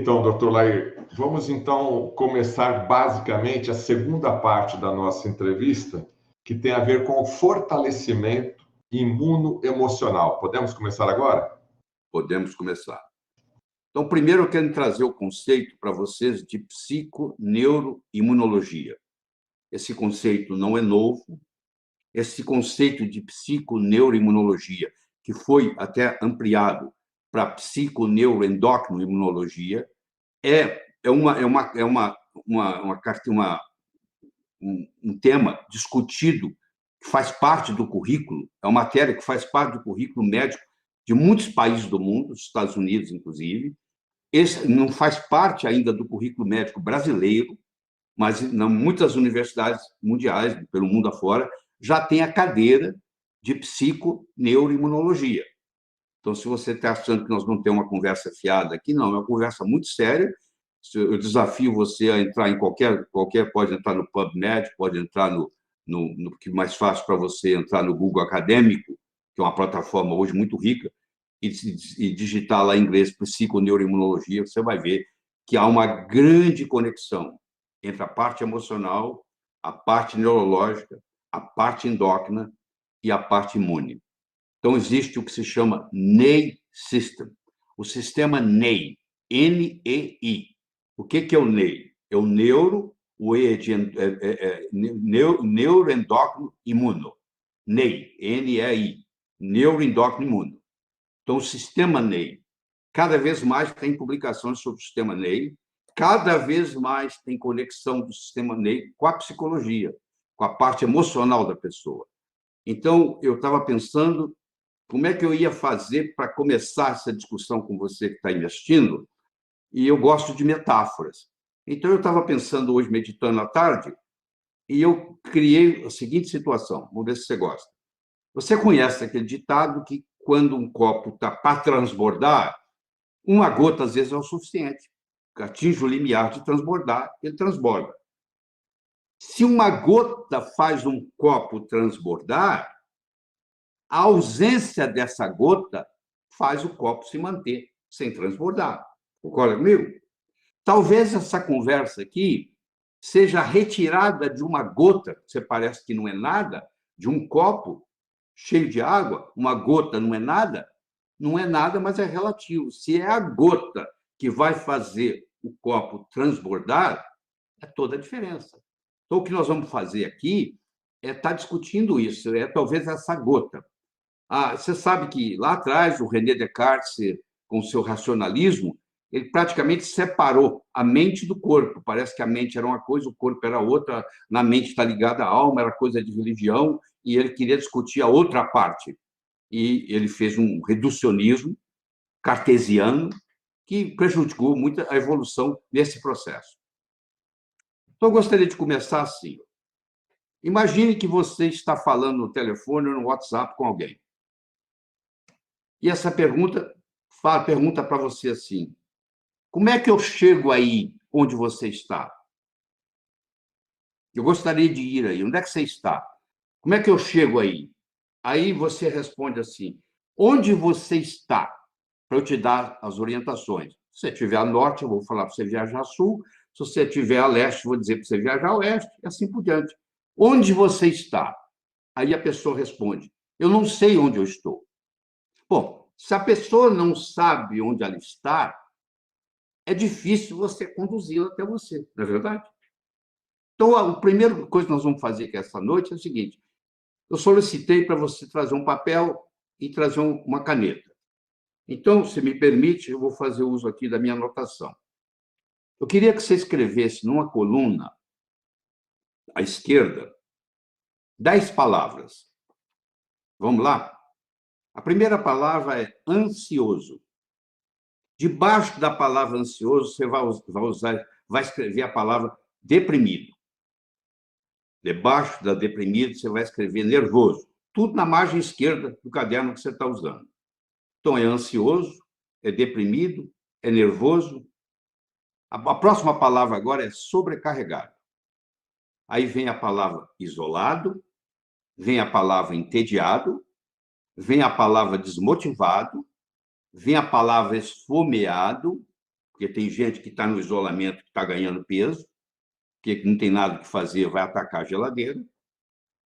Então, doutor Lair, vamos então começar basicamente a segunda parte da nossa entrevista, que tem a ver com o fortalecimento imunoemocional. Podemos começar agora? Podemos começar. Então, primeiro eu quero trazer o conceito para vocês de psiconeuroimunologia. Esse conceito não é novo. Esse conceito de psiconeuroimunologia, que foi até ampliado para psiconeuroendócrinoimunologia, um tema discutido, que faz parte do currículo, é uma matéria que faz parte do currículo médico de muitos países do mundo, dos Estados Unidos, inclusive. Esse não faz parte ainda do currículo médico brasileiro, mas muitas universidades mundiais, pelo mundo afora, já tem a cadeira de psiconeuroimunologia. Então, se você está achando que nós não temos uma conversa fiada aqui, não, é uma conversa muito séria. Eu desafio você a entrar em qualquer pode entrar no PubMed, pode entrar no que é mais fácil para você entrar no Google Acadêmico, que é uma plataforma hoje muito rica, e digitar lá em inglês psiconeuroimunologia, você vai ver que há uma grande conexão entre a parte emocional, a parte neurológica, a parte endócrina e a parte imune. Então, existe o que se chama NEI System, o sistema NEI, N-E-I. O que é o NEI? É o neuro, o E de neuroendócrino imuno. NEI, N-E-I, neuroendócrino imuno. Então, o sistema NEI, cada vez mais tem publicações sobre o sistema NEI, cada vez mais tem conexão do sistema NEI com a psicologia, com a parte emocional da pessoa. Então, eu estava pensando como é que eu ia fazer para começar essa discussão com você que está aí me assistindo, e eu gosto de metáforas. Então, eu estava pensando hoje, meditando à tarde, e eu criei a seguinte situação, vamos ver se você gosta. Você conhece aquele ditado que, quando um copo está para transbordar, uma gota, às vezes, é o suficiente. Atinge o limiar de transbordar, ele transborda. Se uma gota faz um copo transbordar, a ausência dessa gota faz o copo se manter sem transbordar. Concorda comigo? Talvez essa conversa aqui seja retirada de uma gota, que você parece que não é nada, de um copo cheio de água, uma gota não é nada, mas é relativo. Se é a gota que vai fazer o copo transbordar, é toda a diferença. Então, o que nós vamos fazer aqui é estar discutindo isso, talvez essa gota. Você sabe que lá atrás o René Descartes, com o seu racionalismo, ele praticamente separou a mente do corpo. Parece que a mente era uma coisa, o corpo era outra, na mente está ligada a alma, era coisa de religião, e ele queria discutir a outra parte. E ele fez um reducionismo cartesiano que prejudicou muito a evolução desse processo. Então, eu gostaria de começar assim. Imagine que você está falando no telefone ou no WhatsApp com alguém. E essa pergunta para você assim: como é que eu chego aí onde você está? Eu gostaria de ir aí. Onde é que você está? Como é que eu chego aí? Aí você responde assim: onde você está? Para eu te dar as orientações. Se você estiver a norte, eu vou falar para você viajar a sul. Se você estiver a leste, eu vou dizer para você viajar a oeste, e assim por diante. Onde você está? Aí a pessoa responde: eu não sei onde eu estou. Bom, se a pessoa não sabe onde ela está, é difícil você conduzi-la até você, não é verdade? Então, a primeira coisa que nós vamos fazer aqui essa noite é o seguinte: eu solicitei para você trazer um papel e trazer uma caneta. Então, se me permite, eu vou fazer uso aqui da minha anotação. Eu queria que você escrevesse numa coluna, à esquerda, 10 palavras. Vamos lá? A primeira palavra é ansioso. Debaixo da palavra ansioso, você vai escrever a palavra deprimido. Debaixo da deprimido, você vai escrever nervoso. Tudo na margem esquerda do caderno que você está usando. Então, é ansioso, é deprimido, é nervoso. A próxima palavra agora é sobrecarregado. Aí vem a palavra isolado, vem a palavra entediado, vem a palavra desmotivado, vem a palavra esfomeado, porque tem gente que está no isolamento, que está ganhando peso, que não tem nada que fazer, vai atacar a geladeira.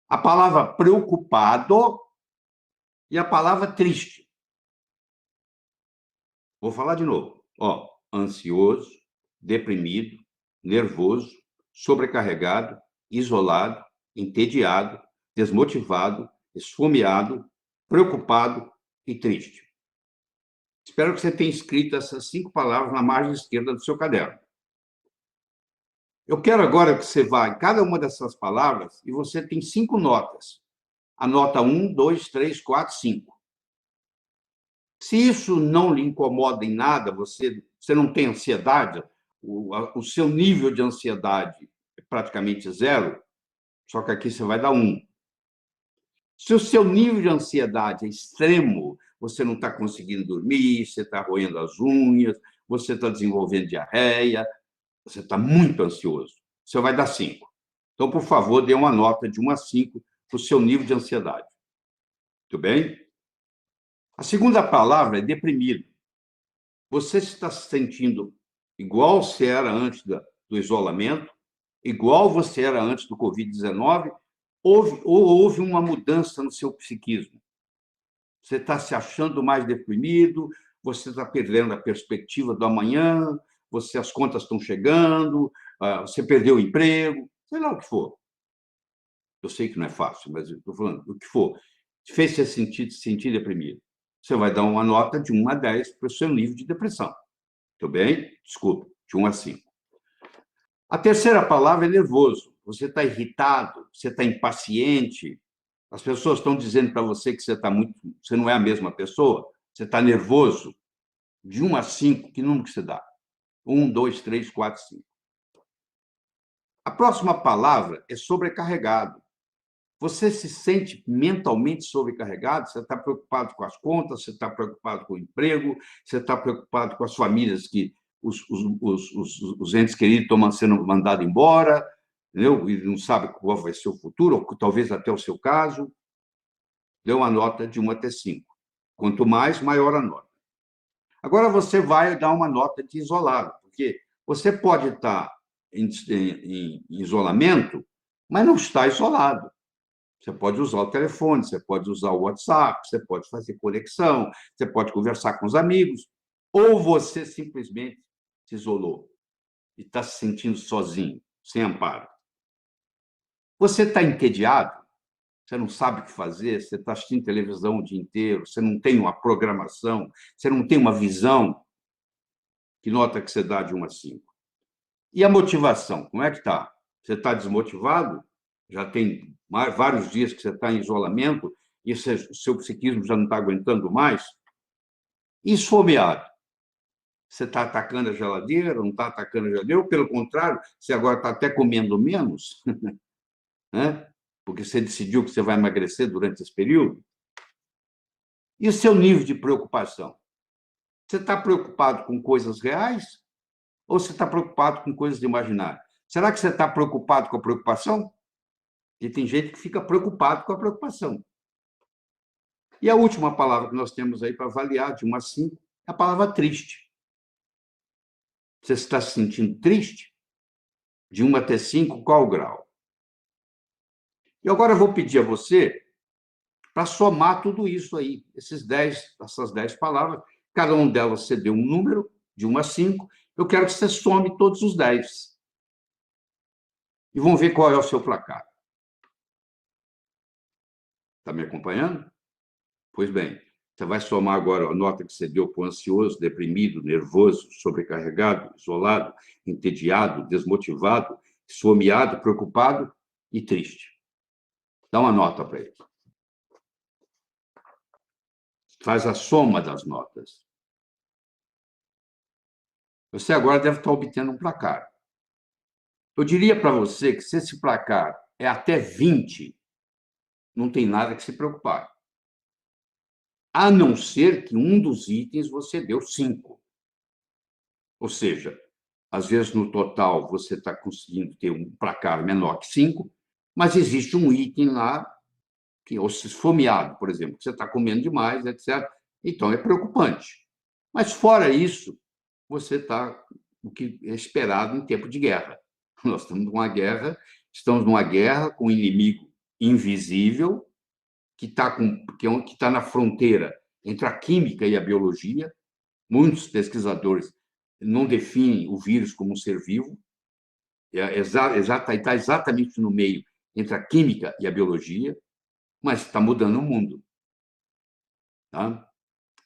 A palavra preocupado e a palavra triste. Vou falar de novo. Ó, ansioso, deprimido, nervoso, sobrecarregado, isolado, entediado, desmotivado, esfomeado, preocupado e triste. Espero que você tenha escrito essas 5 palavras na margem esquerda do seu caderno. Eu quero agora que você vá em cada uma dessas palavras e você tem 5 notas. A nota 1, 2, 3, 4, 5. Se isso não lhe incomoda em nada, você não tem ansiedade, o seu nível de ansiedade é praticamente 0, só que aqui você vai dar 1. Se o seu nível de ansiedade é extremo, você não está conseguindo dormir, você está roendo as unhas, você está desenvolvendo diarreia, você está muito ansioso, você vai dar 5. Então, por favor, dê uma nota de 1 a 5 para o seu nível de ansiedade. Tudo bem? A segunda palavra é deprimido. Você está se sentindo igual você era antes do isolamento, igual você era antes do Covid-19, ou houve uma mudança no seu psiquismo? Você está se achando mais deprimido, você está perdendo a perspectiva do amanhã, as contas estão chegando, você perdeu o emprego, sei lá o que for. Eu sei que não é fácil, mas estou falando, o que for. Fez você se sentir deprimido. Você vai dar uma nota de 1 a 10 para o seu nível de depressão. Tudo bem? Desculpa, de 1 a 5. A terceira palavra é nervoso. Você está irritado, você está impaciente. As pessoas estão dizendo para você que você não é a mesma pessoa. Você está nervoso. De 1 a 5, que número que você dá? 1, 2, 3, 4, 5. A próxima palavra é sobrecarregado. Você se sente mentalmente sobrecarregado? Você está preocupado com as contas, você está preocupado com o emprego, você está preocupado com as famílias que os entes queridos estão sendo mandados embora, entendeu? E não sabe qual vai ser o futuro, ou talvez até o seu caso. Dê uma nota de 1 até 5. Quanto mais, maior a nota. Agora você vai dar uma nota de isolado, porque você pode estar em isolamento, mas não está isolado. Você pode usar o telefone, você pode usar o WhatsApp, você pode fazer conexão, você pode conversar com os amigos, ou você simplesmente se isolou e está se sentindo sozinho, sem amparo. Você está entediado, você não sabe o que fazer, você está assistindo televisão o dia inteiro, você não tem uma programação, você não tem uma visão. Que nota que você dá de 1 a 5? E a motivação, como é que está? Você está desmotivado? Já tem vários dias que você está em isolamento e o seu psiquismo já não está aguentando mais? E esfomeado? Você está atacando a geladeira, não está atacando a geladeira? Ou, pelo contrário, você agora está até comendo menos, né? Porque você decidiu que você vai emagrecer durante esse período? E o seu nível de preocupação? Você está preocupado com coisas reais ou você está preocupado com coisas imaginárias? Será que você está preocupado com a preocupação? E tem gente que fica preocupado com a preocupação. E a última palavra que nós temos aí para avaliar, de 1 a 5, é a palavra triste. Você está se sentindo triste? De 1 até 5, qual o grau? E agora eu vou pedir a você para somar tudo isso aí, essas 10 palavras. Cada uma delas você deu um número, de 1 a 5. Eu quero que você some todos os 10. E vamos ver qual é o seu placar. Está me acompanhando? Pois bem, você vai somar agora a nota que você deu para o ansioso, deprimido, nervoso, sobrecarregado, isolado, entediado, desmotivado, esfomeado, preocupado e triste. Dá uma nota para ele. Faz a soma das notas. Você agora deve estar obtendo um placar. Eu diria para você que se esse placar é até 20, não tem nada que se preocupar. A não ser que um dos itens você deu 5. Ou seja, às vezes no total você está conseguindo ter um placar menor que 5, mas existe um item lá, que é o esfomeado, por exemplo, que você está comendo demais, etc. Então é preocupante. Mas fora isso, você está o que é esperado em tempo de guerra. Nós estamos numa guerra com um inimigo invisível que está na fronteira entre a química e a biologia. Muitos pesquisadores não definem o vírus como um ser vivo, está exatamente no meio entre a química e a biologia, mas está mudando o mundo. Tá?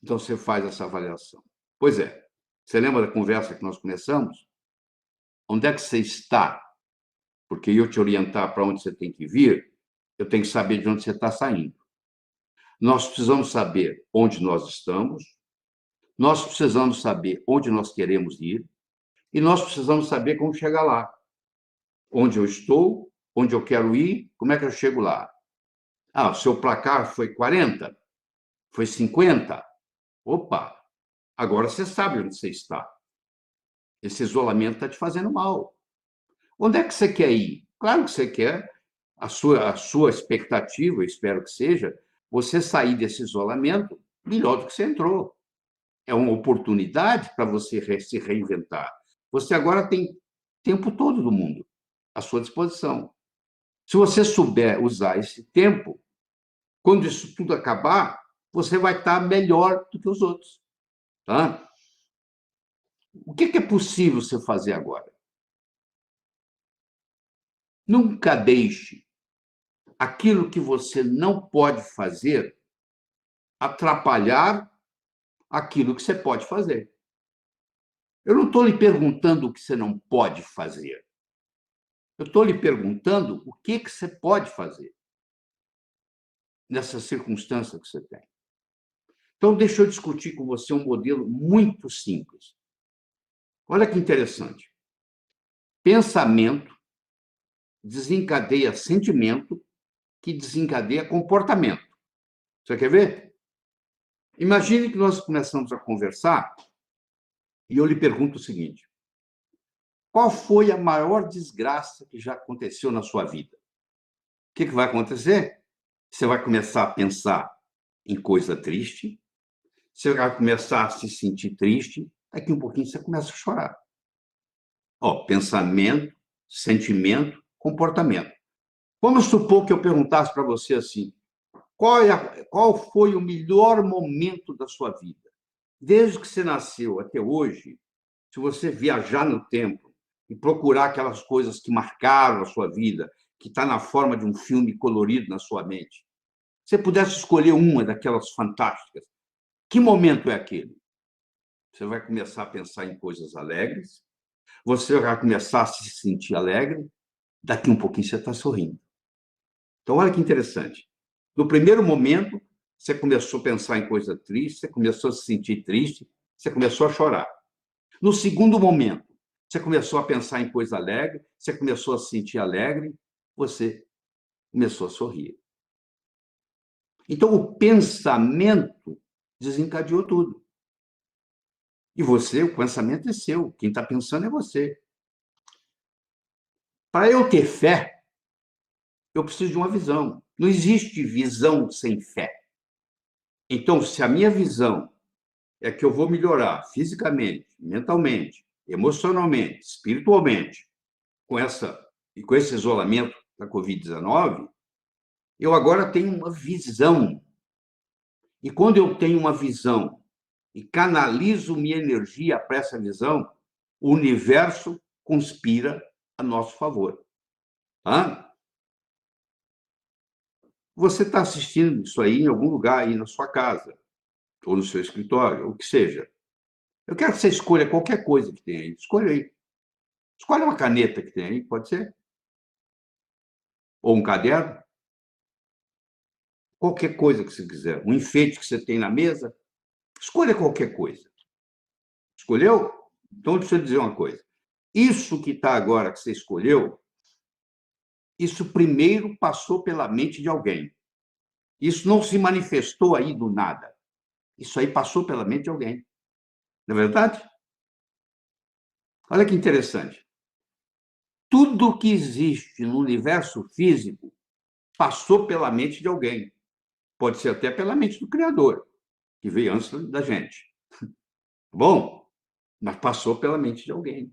Então, você faz essa avaliação. Pois é, você lembra da conversa que nós começamos? Onde é que você está? Porque eu te orientar para onde você tem que vir, eu tenho que saber de onde você está saindo. Nós precisamos saber onde nós estamos, nós precisamos saber onde nós queremos ir, e nós precisamos saber como chegar lá. Onde eu estou, onde eu quero ir, como é que eu chego lá? Ah, o seu placar foi 40? Foi 50? Opa, agora você sabe onde você está. Esse isolamento está te fazendo mal. Onde é que você quer ir? Claro que você quer, a sua expectativa, eu espero que seja, você sair desse isolamento melhor do que você entrou. É uma oportunidade para você se reinventar. Você agora tem tempo todo do mundo à sua disposição. Se você souber usar esse tempo, quando isso tudo acabar, você vai estar melhor do que os outros. Tá? O que é possível você fazer agora? Nunca deixe aquilo que você não pode fazer atrapalhar aquilo que você pode fazer. Eu não estou lhe perguntando o que você não pode fazer. Eu estou lhe perguntando o que você pode fazer nessa circunstância que você tem. Então, deixa eu discutir com você um modelo muito simples. Olha que interessante. Pensamento desencadeia sentimento, que desencadeia comportamento. Você quer ver? Imagine que nós começamos a conversar e eu lhe pergunto o seguinte: qual foi a maior desgraça que já aconteceu na sua vida? O que vai acontecer? Você vai começar a pensar em coisa triste, você vai começar a se sentir triste, daqui um pouquinho você começa a chorar. Pensamento, sentimento, comportamento. Vamos supor que eu perguntasse para você assim: qual foi o melhor momento da sua vida? Desde que você nasceu até hoje, se você viajar no tempo e procurar aquelas coisas que marcaram a sua vida, que está na forma de um filme colorido na sua mente, se você pudesse escolher uma daquelas fantásticas, que momento é aquele? Você vai começar a pensar em coisas alegres, você vai começar a se sentir alegre, daqui um pouquinho você está sorrindo. Então, olha que interessante. No primeiro momento, você começou a pensar em coisa triste, você começou a se sentir triste, você começou a chorar. No segundo momento, você começou a pensar em coisa alegre, você começou a se sentir alegre, você começou a sorrir. Então, o pensamento desencadeou tudo. E você, o pensamento é seu. Quem está pensando é você. Para eu ter fé, eu preciso de uma visão. Não existe visão sem fé. Então, se a minha visão é que eu vou melhorar fisicamente, mentalmente, emocionalmente, espiritualmente, com esse isolamento da Covid-19, eu agora tenho uma visão. E quando eu tenho uma visão e canalizo minha energia para essa visão, o universo conspira a nosso favor. Tá? Você está assistindo isso aí em algum lugar aí na sua casa, ou no seu escritório, ou o que seja. Eu quero que você escolha qualquer coisa que tem aí. Escolha aí. Escolha uma caneta que tem aí, pode ser? Ou um caderno. Qualquer coisa que você quiser. Um enfeite que você tem na mesa. Escolha qualquer coisa. Escolheu? Então, deixa eu dizer uma coisa. Isso que está agora que você escolheu, isso primeiro passou pela mente de alguém. Isso não se manifestou aí do nada. Isso aí passou pela mente de alguém. Não é verdade? Olha que interessante. Tudo que existe no universo físico passou pela mente de alguém. Pode ser até pela mente do Criador, que veio antes da gente. Bom, mas passou pela mente de alguém.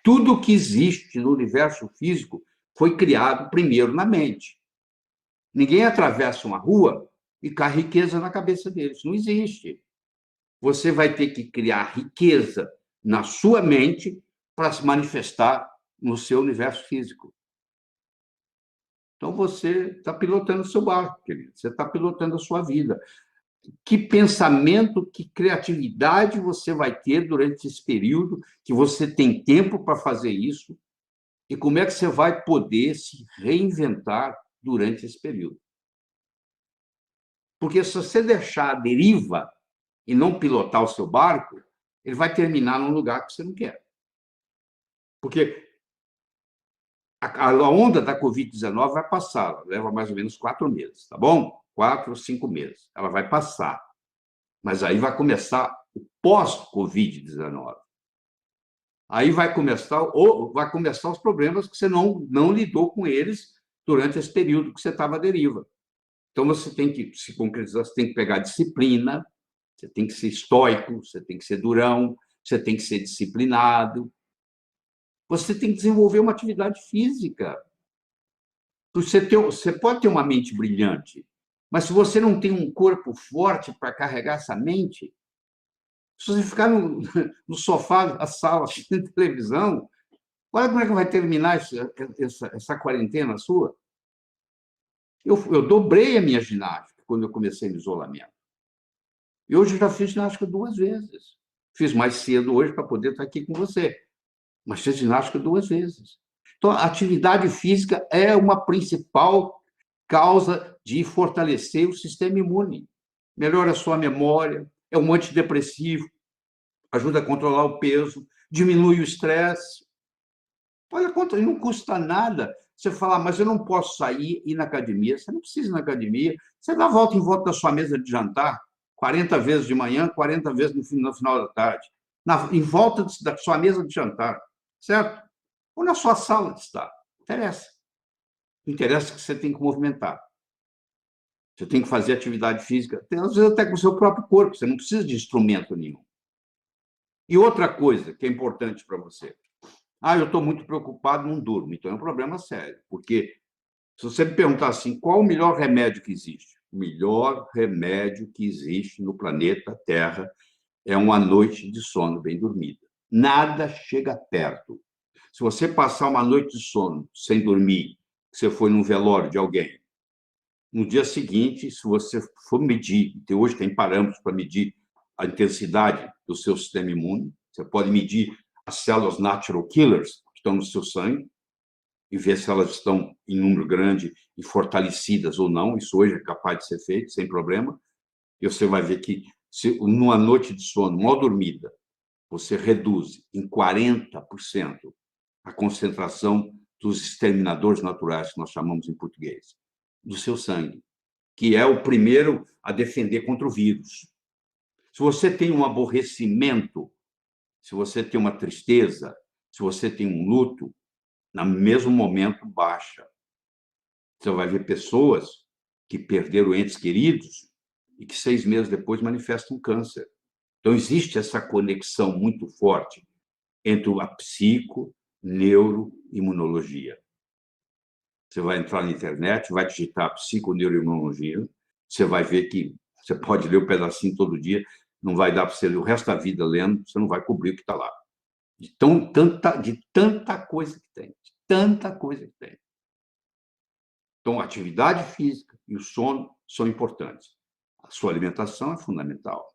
Tudo que existe no universo físico foi criado primeiro na mente. Ninguém atravessa uma rua e cai riqueza na cabeça deles. Não existe. Você vai ter que criar riqueza na sua mente para se manifestar no seu universo físico. Então, você está pilotando o seu barco, querido. Você está pilotando a sua vida. Que pensamento, que criatividade você vai ter durante esse período, que você tem tempo para fazer isso, e como é que você vai poder se reinventar durante esse período. Porque se você deixar a deriva e não pilotar o seu barco, ele vai terminar num lugar que você não quer. Porque a onda da Covid-19 vai passar, leva mais ou menos 4 meses, tá bom? 4 ou 5 meses. Ela vai passar. Mas aí vai começar o pós-Covid-19. Aí vai começar os problemas que você não lidou com eles durante esse período que você estava à deriva. Então, você tem que se concretizar, você tem que pegar disciplina, você tem que ser estoico, você tem que ser durão, você tem que ser disciplinado. Você tem que desenvolver uma atividade física. Você pode ter uma mente brilhante, mas se você não tem um corpo forte para carregar essa mente, se você ficar no sofá da sala assistindo televisão, olha como é que vai terminar essa quarentena sua. Eu dobrei a minha ginástica quando eu comecei no isolamento. E hoje eu já fiz ginástica 2 vezes. Fiz mais cedo hoje para poder estar aqui com você. Mas fiz ginástica 2 vezes. Então, a atividade física é uma principal causa de fortalecer o sistema imune. Melhora a sua memória, é um antidepressivo, ajuda a controlar o peso, diminui o estresse. Olha quanto, não custa nada você falar, mas eu não posso sair e ir na academia. Você não precisa ir na academia. Você dá a volta em volta da sua mesa de jantar, 40 vezes de manhã, 40 vezes no final da tarde, em volta da sua mesa de jantar, certo? Ou na sua sala de estar. Não interessa. Interessa que você tem que movimentar. Você tem que fazer atividade física, às vezes até com o seu próprio corpo. Você não precisa de instrumento nenhum. E outra coisa que é importante para você. Eu estou muito preocupado, não durmo. Então é um problema sério. Porque se você me perguntar assim, qual o melhor remédio que existe? O melhor remédio que existe no planeta Terra é uma noite de sono bem dormida. Nada chega perto. Se você passar uma noite de sono sem dormir, você foi num velório de alguém, no dia seguinte, se você for medir, hoje tem parâmetros para medir a intensidade do seu sistema imune, você pode medir as células natural killers que estão no seu sangue e ver se elas estão em número grande e fortalecidas ou não. Isso hoje é capaz de ser feito, sem problema. E você vai ver que, se numa noite de sono mal dormida, você reduz em 40% a concentração dos exterminadores naturais, que nós chamamos em português, do seu sangue, que é o primeiro a defender contra o vírus. Se você tem um aborrecimento, se você tem uma tristeza, se você tem um luto, no mesmo momento baixa. Você vai ver pessoas que perderam entes queridos e que 6 meses depois manifestam câncer. Então, existe essa conexão muito forte entre a psico, neuroimunologia. Você vai entrar na internet, vai digitar psiconeuroimunologia, você vai ver que você pode ler um pedacinho todo dia, não vai dar para você ler o resto da vida lendo, você não vai cobrir o que está lá. De tanta coisa que tem, de tanta coisa que tem. Então, a atividade física e o sono são importantes. A sua alimentação é fundamental.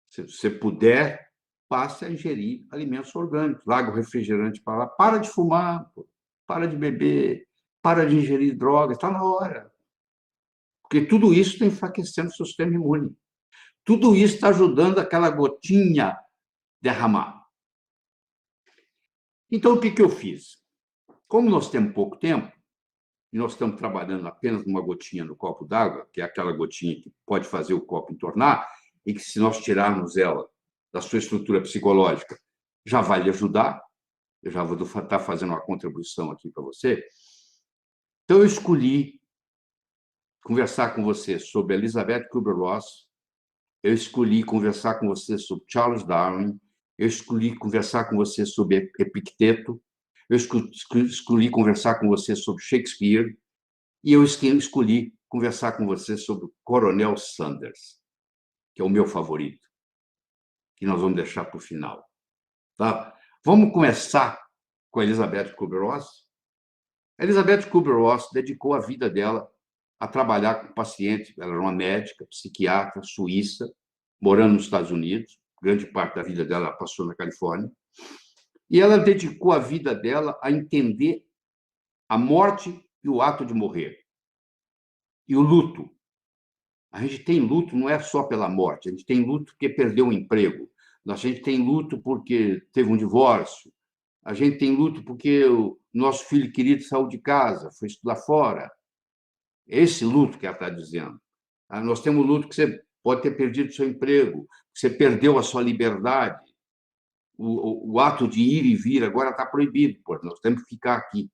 Se você puder, passe a ingerir alimentos orgânicos. Larga o refrigerante para lá. Para de fumar, para de beber, para de ingerir drogas. Está na hora. Porque tudo isso está enfraquecendo o seu sistema imune. Tudo isso está ajudando aquela gotinha a derramar. Então, o que eu fiz? Como nós temos pouco tempo, e nós estamos trabalhando apenas numa gotinha no copo d'água, que é aquela gotinha que pode fazer o copo entornar, e que, se nós tirarmos ela da sua estrutura psicológica, já vai lhe ajudar. Eu já vou estar fazendo uma contribuição aqui para você. Então, eu escolhi conversar com você sobre Elizabeth Kubler-Ross, eu escolhi conversar com você sobre Charles Darwin, eu escolhi conversar com você sobre Epicteto, eu escolhi conversar com você sobre Shakespeare, e eu escolhi conversar com você sobre o Coronel Sanders, que é o meu favorito, que nós vamos deixar para o final. Tá? Vamos começar com a Elizabeth Kubler-Ross. A Elizabeth Kubler-Ross dedicou a vida dela a trabalhar com pacientes. Ela era uma médica, psiquiatra, suíça, morando nos Estados Unidos. Grande parte da vida dela passou na Califórnia. E ela dedicou a vida dela a entender a morte e o ato de morrer. E o luto. A gente tem luto não é só pela morte, a gente tem luto porque perdeu o emprego, a gente tem luto porque teve um divórcio, a gente tem luto porque o nosso filho querido saiu de casa, foi estudar fora. Esse luto que ela está dizendo. Nós temos luto que você pode ter perdido seu emprego, que você perdeu a sua liberdade. O ato de ir e vir agora está proibido, porque nós temos que ficar aqui.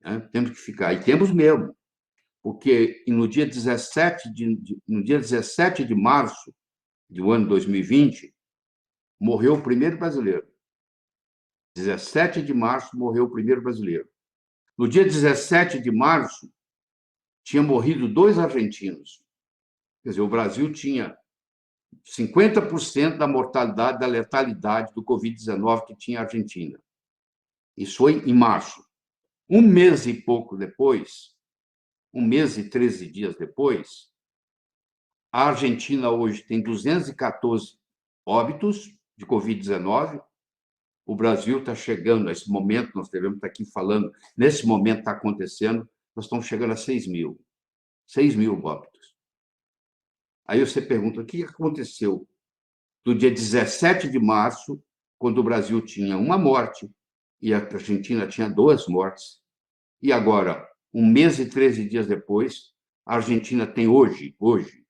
Né? Temos que ficar, e temos mesmo. Porque no dia 17 de março do ano 2020, morreu o primeiro brasileiro. 17 de março morreu o primeiro brasileiro. No dia 17 de março, tinha morrido 2 argentinos. Quer dizer, o Brasil tinha 50% da mortalidade, da letalidade do Covid-19 que tinha a Argentina. Isso foi em março. Um mês e pouco depois, 1 mês e 13 dias depois, a Argentina hoje tem 214 óbitos de Covid-19. O Brasil está chegando a esse momento, nós devemos estar aqui falando, nesse momento está acontecendo, nós estamos chegando a 6 mil. 6 mil óbitos. Aí você pergunta, o que aconteceu do dia 17 de março, quando o Brasil tinha 1 morte e a Argentina tinha 2 mortes, e agora, 1 mês e 13 dias depois, a Argentina tem hoje,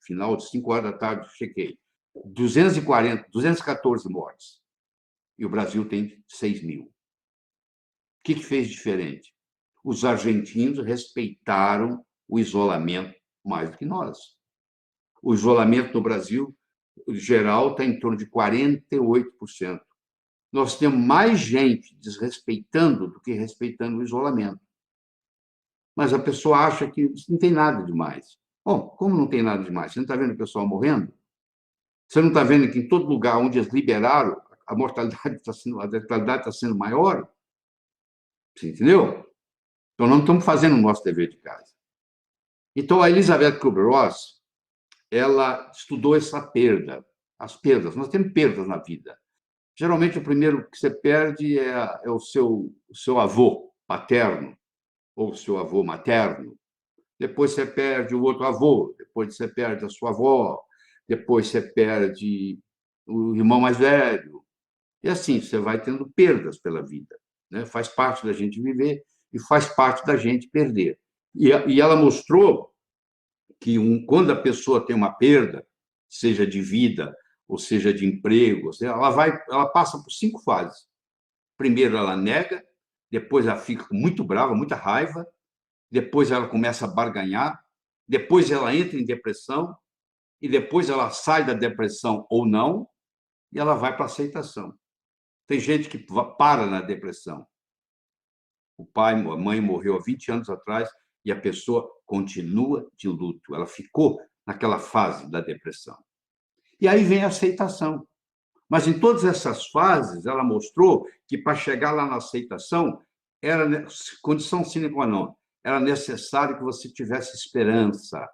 final de 5 horas da tarde, chequei, 214 mortes. E o Brasil tem 6 mil. O que fez diferente? Os argentinos respeitaram o isolamento mais do que nós. O isolamento no Brasil, geral, está em torno de 48%. Nós temos mais gente desrespeitando do que respeitando o isolamento. Mas a pessoa acha que não tem nada demais. Bom, como não tem nada demais? Você não está vendo o pessoal morrendo? Você não está vendo que em todo lugar onde eles liberaram, a mortalidade a letalidade está sendo maior? Você entendeu? Então, não estamos fazendo o nosso dever de casa. Então, a Elizabeth Kubler-Ross, ela estudou essa perda, as perdas. Nós temos perdas na vida. Geralmente, o primeiro que você perde é o seu avô paterno ou o seu avô materno. Depois você perde o outro avô, depois você perde a sua avó, depois você perde o irmão mais velho. E assim, você vai tendo perdas pela vida. Né? Faz parte da gente viver e faz parte da gente perder. E ela mostrou que quando a pessoa tem uma perda, seja de vida, ou seja de emprego, ela passa por 5 fases. Primeiro, ela nega, depois ela fica muito brava, muita raiva, depois ela começa a barganhar, depois ela entra em depressão, e depois ela sai da depressão ou não, e ela vai para a aceitação. Tem gente que para na depressão. O pai, a mãe morreu há 20 anos atrás e a pessoa continua de luto. Ela ficou naquela fase da depressão. E aí vem a aceitação. Mas em todas essas fases, ela mostrou que para chegar lá na aceitação, era condição sine qua non. Era necessário que você tivesse esperança.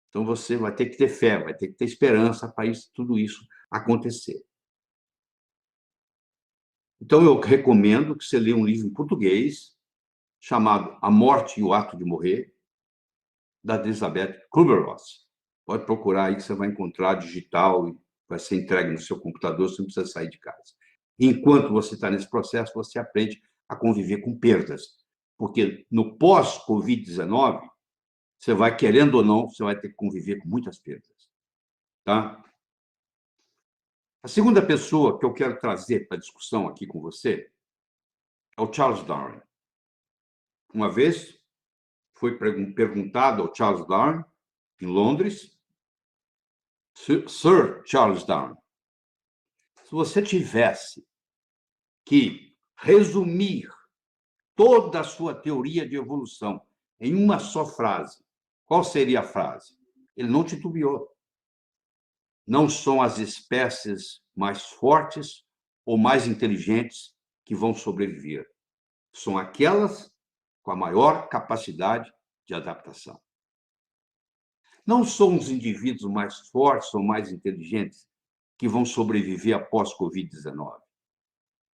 Então, você vai ter que ter fé, vai ter que ter esperança para tudo isso acontecer. Então, eu recomendo que você leia um livro em português chamado A Morte e o Ato de Morrer, da Elizabeth Kubler-Ross. Pode procurar aí que você vai encontrar digital e vai ser entregue no seu computador, você não precisa sair de casa. Enquanto você está nesse processo, você aprende a conviver com perdas. Porque no pós-Covid-19, você vai, querendo ou não, você vai ter que conviver com muitas perdas. Tá? A segunda pessoa que eu quero trazer para a discussão aqui com você é o Charles Darwin. Uma vez foi perguntado ao Charles Darwin, em Londres, Sir Charles Darwin, Se você tivesse que resumir toda a sua teoria de evolução em uma só frase, qual seria a frase? Ele não titubeou. Não são as espécies mais fortes ou mais inteligentes que vão sobreviver. São aquelas com a maior capacidade de adaptação. Não são os indivíduos mais fortes ou mais inteligentes que vão sobreviver após Covid-19.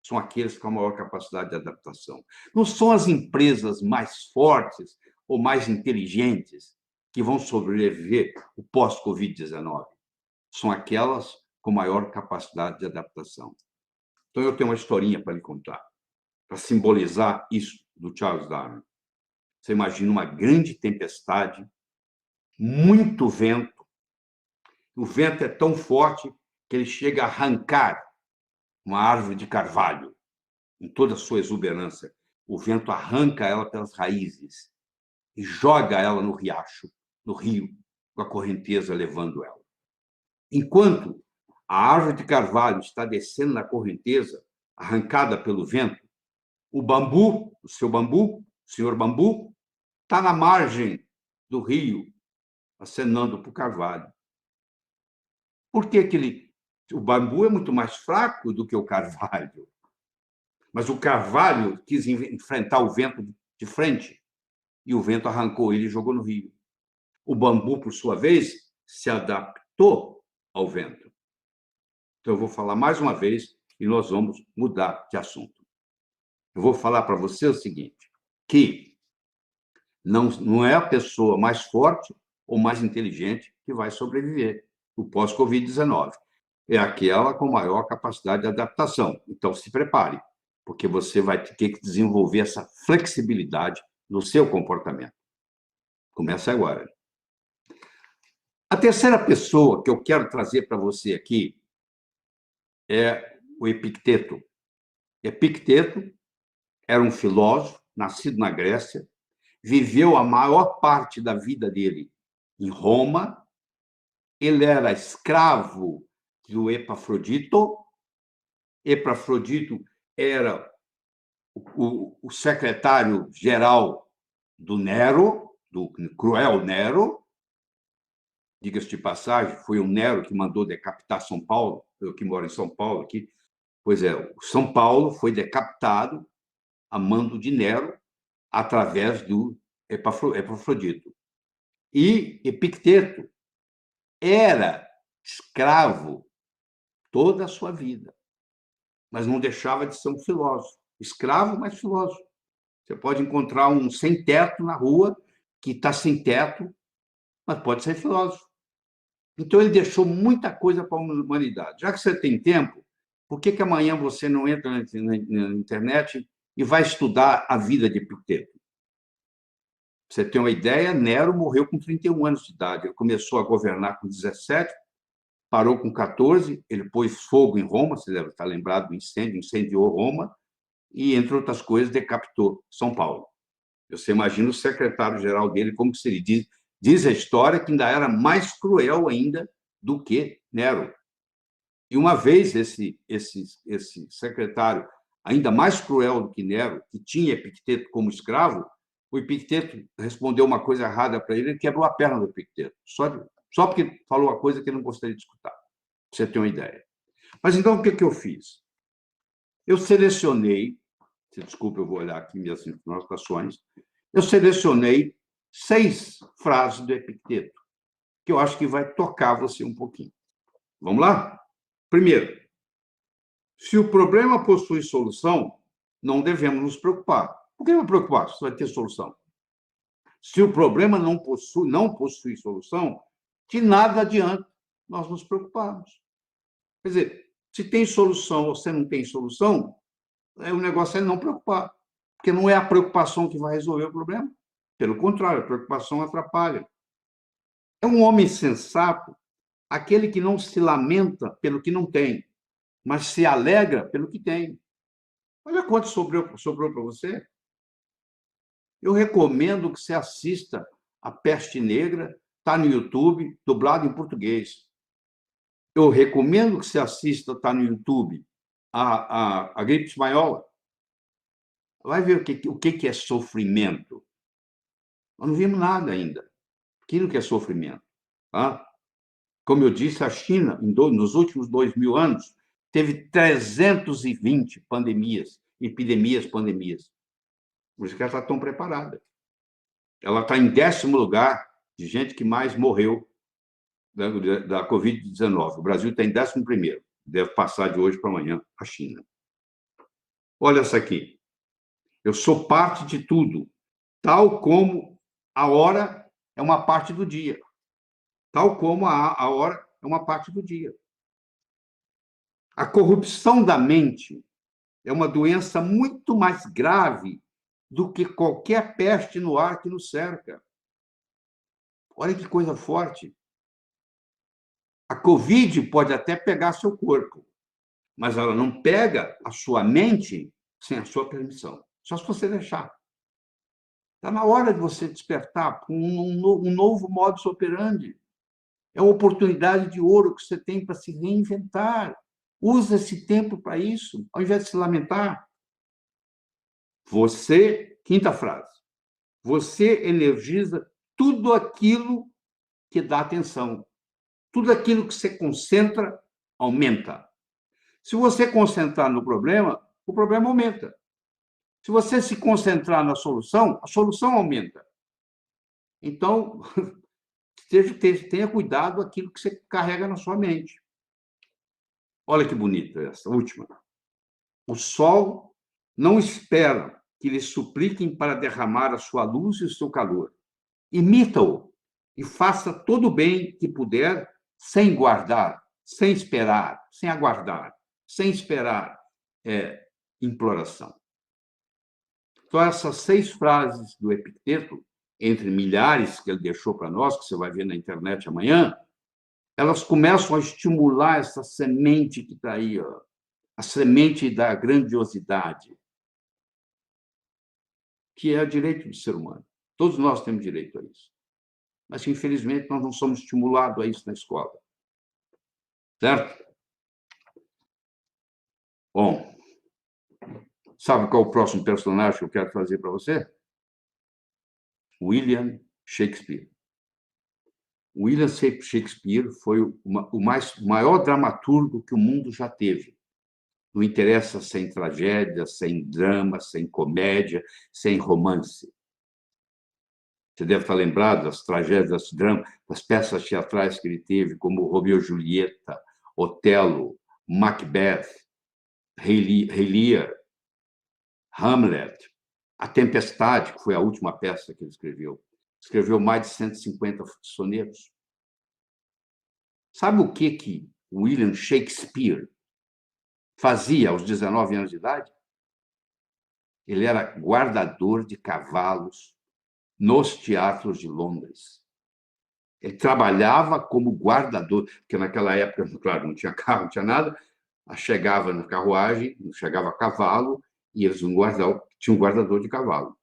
São aqueles com a maior capacidade de adaptação. Não são as empresas mais fortes ou mais inteligentes que vão sobreviver o pós-Covid-19. São aquelas com maior capacidade de adaptação. Então, eu tenho uma historinha para lhe contar, para simbolizar isso do Charles Darwin. Você imagina uma grande tempestade, muito vento. O vento é tão forte que ele chega a arrancar uma árvore de carvalho em toda a sua exuberância. O vento arranca ela pelas raízes e joga ela no riacho, no rio, com a correnteza levando ela. Enquanto a árvore de carvalho está descendo na correnteza, arrancada pelo vento, o bambu, o senhor bambu, está na margem do rio, acenando para o carvalho. Por que o bambu é muito mais fraco do que o carvalho? Mas o carvalho quis enfrentar o vento de frente e o vento arrancou ele e jogou no rio. O bambu, por sua vez, se adaptou ao vento. Então, eu vou falar mais uma vez e nós vamos mudar de assunto. Eu vou falar para você o seguinte, que não é a pessoa mais forte ou mais inteligente que vai sobreviver o pós-Covid-19. É aquela com maior capacidade de adaptação. Então, se prepare, porque você vai ter que desenvolver essa flexibilidade no seu comportamento. Começa agora. A terceira pessoa que eu quero trazer para você aqui é o Epicteto. Epicteto era um filósofo, nascido na Grécia, viveu a maior parte da vida dele em Roma. Ele era escravo do Epafrodito. Epafrodito era o secretário-geral do Nero, do cruel Nero. Diga-se de passagem, foi o Nero que mandou decapitar São Paulo, eu que moro em São Paulo aqui. Pois é, São Paulo foi decapitado a mando de Nero através do Epafrodito. E Epicteto era escravo toda a sua vida, mas não deixava de ser um filósofo. Escravo, mas filósofo. Você pode encontrar um sem-teto na rua que está sem teto, mas pode ser filósofo. Então, ele deixou muita coisa para a humanidade. Já que você tem tempo, por que amanhã você não entra na internet e vai estudar a vida de Epicteto? Você tem uma ideia, Nero morreu com 31 anos de idade. Ele começou a governar com 17, parou com 14, ele pôs fogo em Roma, você deve estar lembrado do incêndio, incendiou Roma, e, entre outras coisas, decapitou São Paulo. Você imagina o secretário-geral dele, como que seria. Diz a história que ainda era mais cruel ainda do que Nero. E uma vez esse secretário, ainda mais cruel do que Nero, que tinha Epicteto como escravo, o Epicteto respondeu uma coisa errada para ele, ele quebrou a perna do Epicteto, só porque falou uma coisa que ele não gostaria de escutar, para você ter uma ideia. Mas então, o que eu fiz? Eu selecionei, desculpa, eu vou olhar aqui minhas anotações, eu selecionei 6 frases do Epicteto, que eu acho que vai tocar você um pouquinho. Vamos lá? Primeiro, se o problema possui solução, não devemos nos preocupar. Por que me preocupar se vai ter solução? Se o problema não possui solução, de nada adianta nós nos preocuparmos. Quer dizer, se tem solução ou se não tem solução, o negócio é não preocupar, porque não é a preocupação que vai resolver o problema. Pelo contrário, a preocupação atrapalha. É um homem sensato aquele que não se lamenta pelo que não tem, mas se alegra pelo que tem. Olha quanto sobrou para você. Eu recomendo que você assista A Peste Negra, está no YouTube, dublado em português. eu recomendo que você assista, está no YouTube, a gripe espanhola. Vai ver o que é sofrimento. Nós não vimos nada ainda. Aquilo que é sofrimento. Tá? Como eu disse, a China, nos últimos 2.000 anos, teve 320 pandemias, epidemias, pandemias. Por isso que ela está tão preparada. Ela está em 10º lugar de gente que mais morreu da Covid-19. O Brasil está em 11º. Deve passar de hoje para amanhã a China. Olha essa aqui. Eu sou parte de tudo, tal como a hora é uma parte do dia. Tal como a hora é uma parte do dia. A corrupção da mente é uma doença muito mais grave do que qualquer peste no ar que nos cerca. Olha que coisa forte. A Covid pode até pegar seu corpo, mas ela não pega a sua mente sem a sua permissão. Só se você deixar. Está na hora de você despertar para um novo modus operandi. É uma oportunidade de ouro que você tem para se reinventar. Usa esse tempo para isso, ao invés de se lamentar. Você, quinta frase, você energiza tudo aquilo que dá atenção. Tudo aquilo que você concentra, aumenta. Se você concentrar no problema, o problema aumenta. Se você se concentrar na solução, a solução aumenta. Então, tenha cuidado com aquilo que você carrega na sua mente. Olha que bonita essa última. O sol não espera que lhe supliquem para derramar a sua luz e o seu calor. Imita-o e faça todo o bem que puder, sem guardar, sem esperar, sem aguardar, sem esperar imploração. Então, essas 6 frases do Epicteto, entre milhares que ele deixou para nós, que você vai ver na internet amanhã, elas começam a estimular essa semente que está aí, ó, a semente da grandiosidade, que é o direito do ser humano. Todos nós temos direito a isso. Mas, infelizmente, nós não somos estimulados a isso na escola. Certo? Bom, sabe qual é o próximo personagem que eu quero trazer para você? William Shakespeare. William Shakespeare foi o maior dramaturgo que o mundo já teve. Não interessa sem tragédia, sem drama, sem comédia, sem romance. Você deve estar lembrado das tragédias, das dramas, das peças teatrais que ele teve, como Romeu e Julieta, Otelo, Macbeth, Rei Lear, Hamlet, A Tempestade, que foi a última peça que ele escreveu. Escreveu mais de 150 sonetos. Sabe o que William Shakespeare fazia aos 19 anos de idade? Ele era guardador de cavalos nos teatros de Londres. Ele trabalhava como guardador, porque naquela época, claro, não tinha carro, não tinha nada, chegava na carruagem, chegava a cavalo, e eles tinham um guardador de cavalo.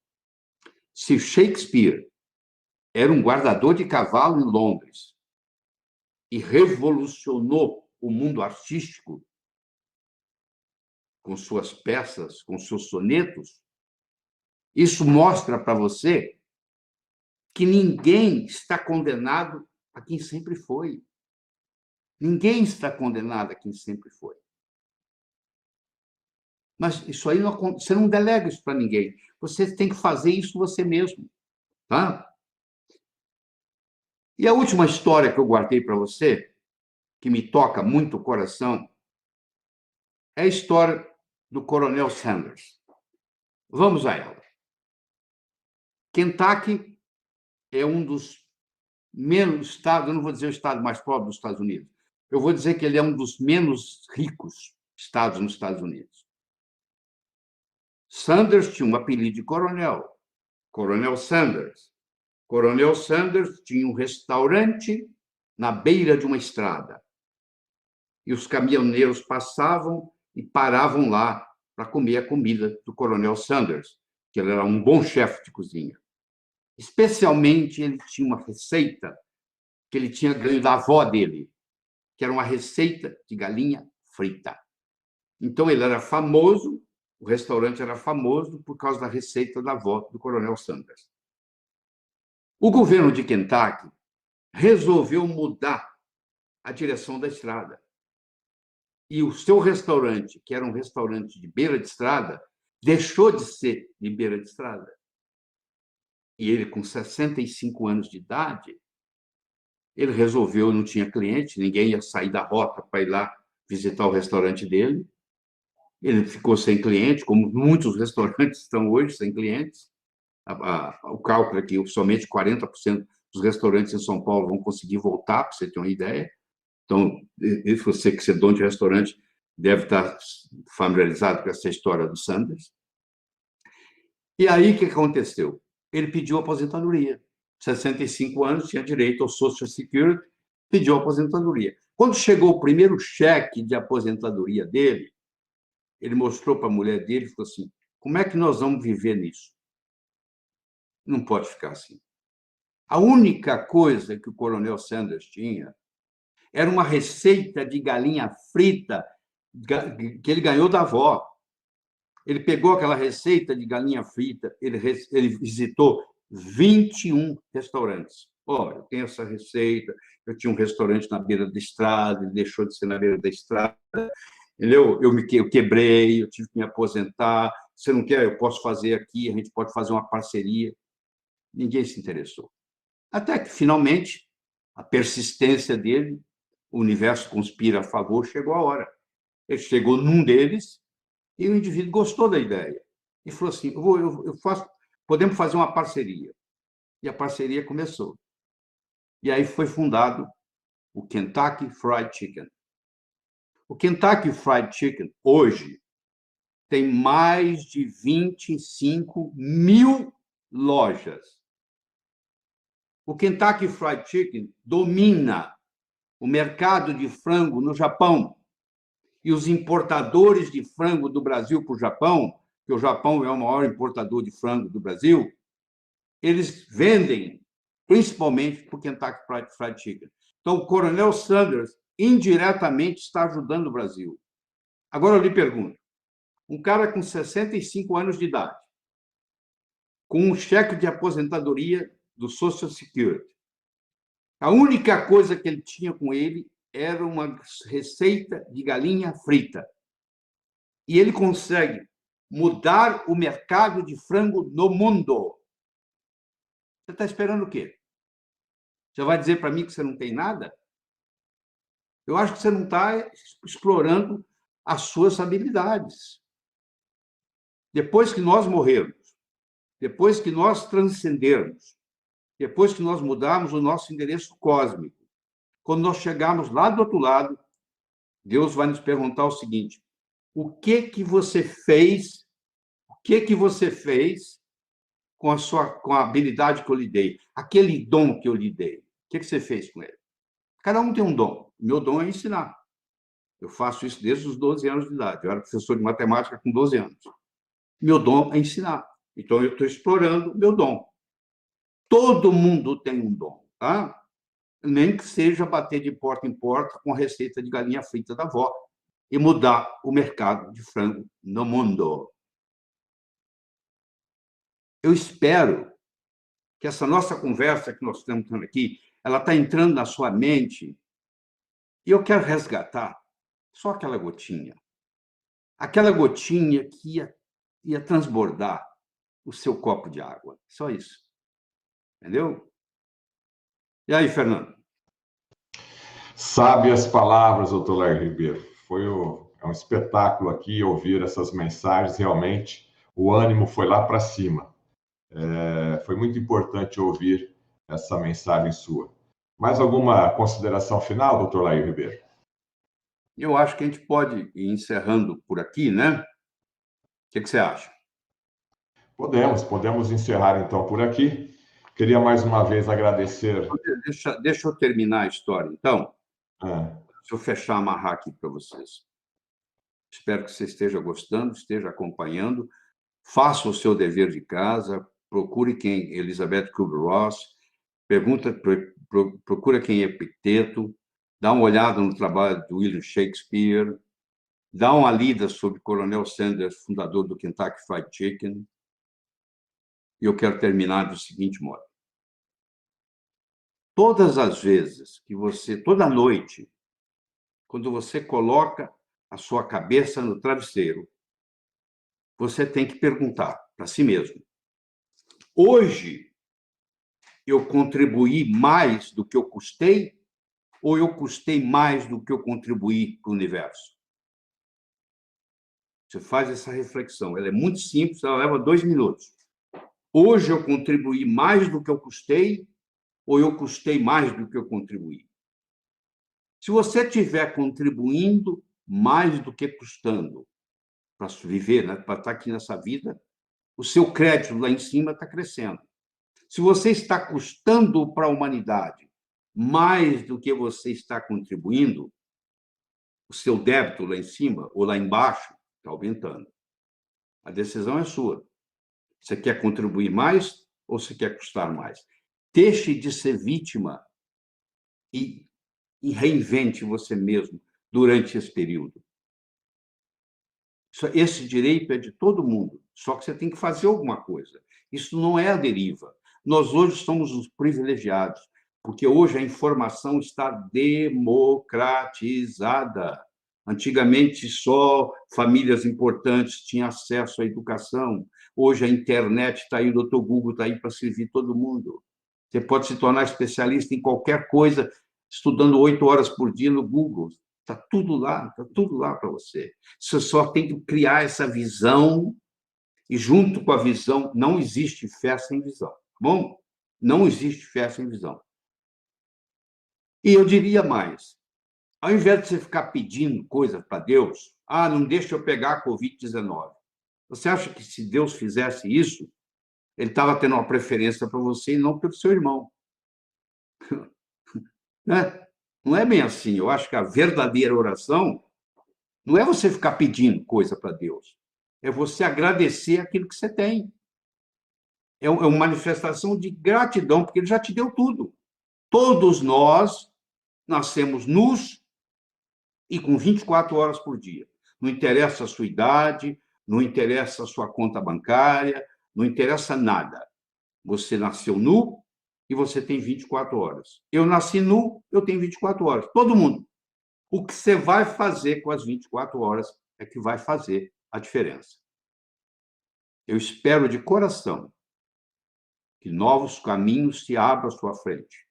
Se Shakespeare era um guardador de cavalo em Londres e revolucionou o mundo artístico com suas peças, com seus sonetos, isso mostra para você que ninguém está condenado a quem sempre foi. Ninguém está condenado a quem sempre foi. Mas isso aí você não delega isso para ninguém. Você tem que fazer isso você mesmo. Tá? E a última história que eu guardei para você, que me toca muito o coração, é a história do Coronel Sanders. Vamos a ela. Kentucky é um dos menos estados, eu não vou dizer o estado mais pobre dos Estados Unidos, eu vou dizer que ele é um dos menos ricos estados nos Estados Unidos. Sanders tinha um apelido de coronel, Coronel Sanders. Coronel Sanders tinha um restaurante na beira de uma estrada. E os caminhoneiros passavam e paravam lá para comer a comida do Coronel Sanders, que ele era um bom chefe de cozinha. Especialmente, ele tinha uma receita que ele tinha ganho da avó dele. que era uma receita de galinha frita. Então, ele era famoso, o restaurante era famoso por causa da receita da avó do Coronel Sanders. O governo de Kentucky resolveu mudar a direção da estrada. E o seu restaurante, que era um restaurante de beira de estrada, deixou de ser de beira de estrada. E ele, com 65 anos de idade, ele resolveu, não tinha cliente, ninguém ia sair da rota para ir lá visitar o restaurante dele. Ele ficou sem cliente, como muitos restaurantes estão hoje sem clientes. O cálculo é que somente 40% dos restaurantes em São Paulo vão conseguir voltar, para você ter uma ideia. Então, você que é dono de restaurante deve estar familiarizado com essa história do Sanders. E aí, o que aconteceu? Ele pediu aposentadoria. 65 anos, tinha direito ao Social Security, pediu aposentadoria. Quando chegou o primeiro cheque de aposentadoria dele, ele mostrou para a mulher dele e falou assim: como é que nós vamos viver nisso? Não pode ficar assim. A única coisa que o Coronel Sanders tinha era uma receita de galinha frita que ele ganhou da avó. Ele pegou aquela receita de galinha frita, ele visitou 21 restaurantes. Olha, eu tenho essa receita, eu tinha um restaurante na beira da estrada, ele deixou de ser na beira da estrada, entendeu? Eu quebrei, eu tive que me aposentar. Você não quer? Eu posso fazer aqui, a gente pode fazer uma parceria. Ninguém se interessou. Até que, finalmente, a persistência dele, o universo conspira a favor, chegou a hora. Ele chegou num deles e o indivíduo gostou da ideia. E falou assim: podemos fazer uma parceria. E a parceria começou. E aí foi fundado o Kentucky Fried Chicken. O Kentucky Fried Chicken, hoje, tem mais de 25 mil lojas. O Kentucky Fried Chicken domina o mercado de frango no Japão. E os importadores de frango do Brasil para o Japão, que o Japão é o maior importador de frango do Brasil, eles vendem principalmente para o Kentucky Fried Chicken. Então, o Coronel Sanders indiretamente está ajudando o Brasil. Agora eu lhe pergunto, um cara com 65 anos de idade, com um cheque de aposentadoria do Social Security, a única coisa que ele tinha com ele era uma receita de galinha frita. E ele consegue mudar o mercado de frango no mundo. Você está esperando o quê? Você vai dizer para mim que você não tem nada? Eu acho que você não está explorando as suas habilidades. Depois que nós morrermos, depois que nós transcendermos, depois que nós mudarmos o nosso endereço cósmico, quando nós chegarmos lá do outro lado, Deus vai nos perguntar o seguinte: o que você fez? O que você fez com a habilidade que eu lhe dei? Aquele dom que eu lhe dei. O que você fez com ele? Cada um tem um dom. Meu dom é ensinar. Eu faço isso desde os 12 anos de idade. Eu era professor de matemática com 12 anos. Meu dom é ensinar. Então, eu estou explorando meu dom. Todo mundo tem um dom, tá? Nem que seja bater de porta em porta com a receita de galinha frita da avó e mudar o mercado de frango no mundo. Eu espero que essa nossa conversa que nós estamos tendo aqui, ela está entrando na sua mente e eu quero resgatar só aquela gotinha que ia transbordar o seu copo de água. Só isso. Entendeu? E aí, Fernando? Sábias palavras, doutor Larry Ribeiro. É um espetáculo aqui ouvir essas mensagens. Realmente, o ânimo foi lá para cima. Foi muito importante ouvir essa mensagem sua. Mais alguma consideração final, doutor Larry Ribeiro? Eu acho que a gente pode ir encerrando por aqui, né? O que você acha? Podemos encerrar então por aqui. Queria mais uma vez agradecer. Deixa eu terminar a história, então. Ah. Deixa eu fechar, amarrar aqui para vocês. Espero que você esteja gostando, esteja acompanhando. Faça o seu dever de casa, procure quem Elizabeth Kubler-Ross, procura quem é Epicteto, dá uma olhada no trabalho do William Shakespeare, dá uma lida sobre Coronel Sanders, fundador do Kentucky Fried Chicken. E eu quero terminar do seguinte modo. Todas as vezes que você, toda noite, quando você coloca a sua cabeça no travesseiro, você tem que perguntar para si mesmo: hoje eu contribuí mais do que eu custei ou eu custei mais do que eu contribuí para o universo? Você faz essa reflexão. Ela é muito simples, ela leva 2 minutos. Hoje eu contribuí mais do que eu custei ou eu custei mais do que eu contribuí? Se você estiver contribuindo mais do que custando para viver, né, para estar aqui nessa vida, o seu crédito lá em cima está crescendo. Se você está custando para a humanidade mais do que você está contribuindo, o seu débito lá em cima ou lá embaixo está aumentando. A decisão é sua. Você quer contribuir mais ou você quer custar mais? Deixe de ser vítima e reinvente você mesmo durante esse período. Esse direito é de todo mundo, só que você tem que fazer alguma coisa. Isso não é a deriva. Nós hoje somos os privilegiados, porque hoje a informação está democratizada. Antigamente, só famílias importantes tinham acesso à educação. Hoje a internet está aí, o Dr. Google está aí para servir todo mundo. Você pode se tornar especialista em qualquer coisa, estudando 8 horas por dia no Google. Está tudo lá para você. Você só tem que criar essa visão, e junto com a visão, não existe fé sem visão. Tá bom? Não existe fé sem visão. E eu diria mais, ao invés de você ficar pedindo coisa para Deus, não deixa eu pegar a Covid-19. Você acha que se Deus fizesse isso, ele estava tendo uma preferência para você e não pelo seu irmão? Né? Não é bem assim. Eu acho que a verdadeira oração não é você ficar pedindo coisa para Deus. É você agradecer aquilo que você tem. É uma manifestação de gratidão, porque ele já te deu tudo. Todos nós nascemos nus e com 24 horas por dia. Não interessa a sua idade, não interessa a sua conta bancária, não interessa nada. Você nasceu nu e você tem 24 horas. Eu nasci nu, eu tenho 24 horas. Todo mundo. O que você vai fazer com as 24 horas é que vai fazer a diferença. Eu espero de coração que novos caminhos se abram à sua frente,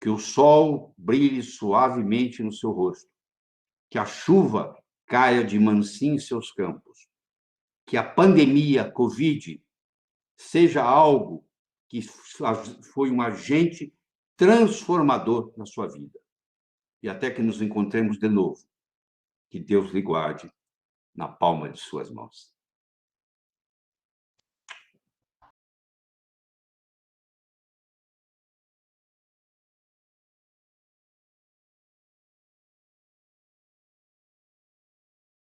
que o sol brilhe suavemente no seu rosto, que a chuva caia de mansinho em seus campos, que a pandemia Covid seja algo que foi um agente transformador na sua vida. E até que nos encontremos de novo, que Deus lhe guarde na palma de suas mãos.